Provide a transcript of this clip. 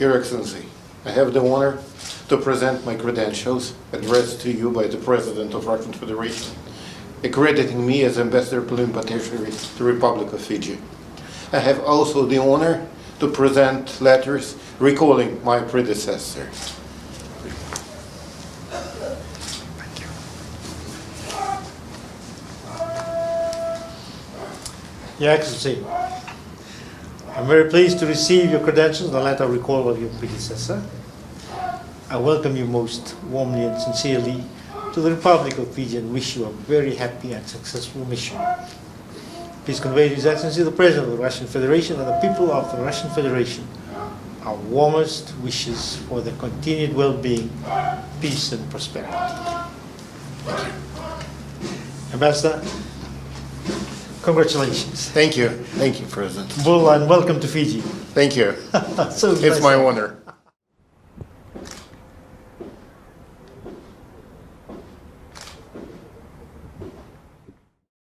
Your Excellency, I have the honor to present my credentials addressed to you by the President of Russian Federation, accrediting me as Ambassador Plenipotentiary to the Republic of Fiji. I have also the honor to present letters recalling my predecessor. Thank you. Your Excellency, I'm very pleased to receive your credentials and the letter of recall of your predecessor. I welcome you most warmly and sincerely to the Republic of Fiji and wish you a very happy and successful mission. Please convey to His Excellency the President of the Russian Federation and the people of the Russian Federation our warmest wishes for their continued well-being, peace and prosperity. Thank you. Ambassador, congratulations. Thank you. Thank you, President. Bull and welcome to Fiji. Thank you. So It's my honor.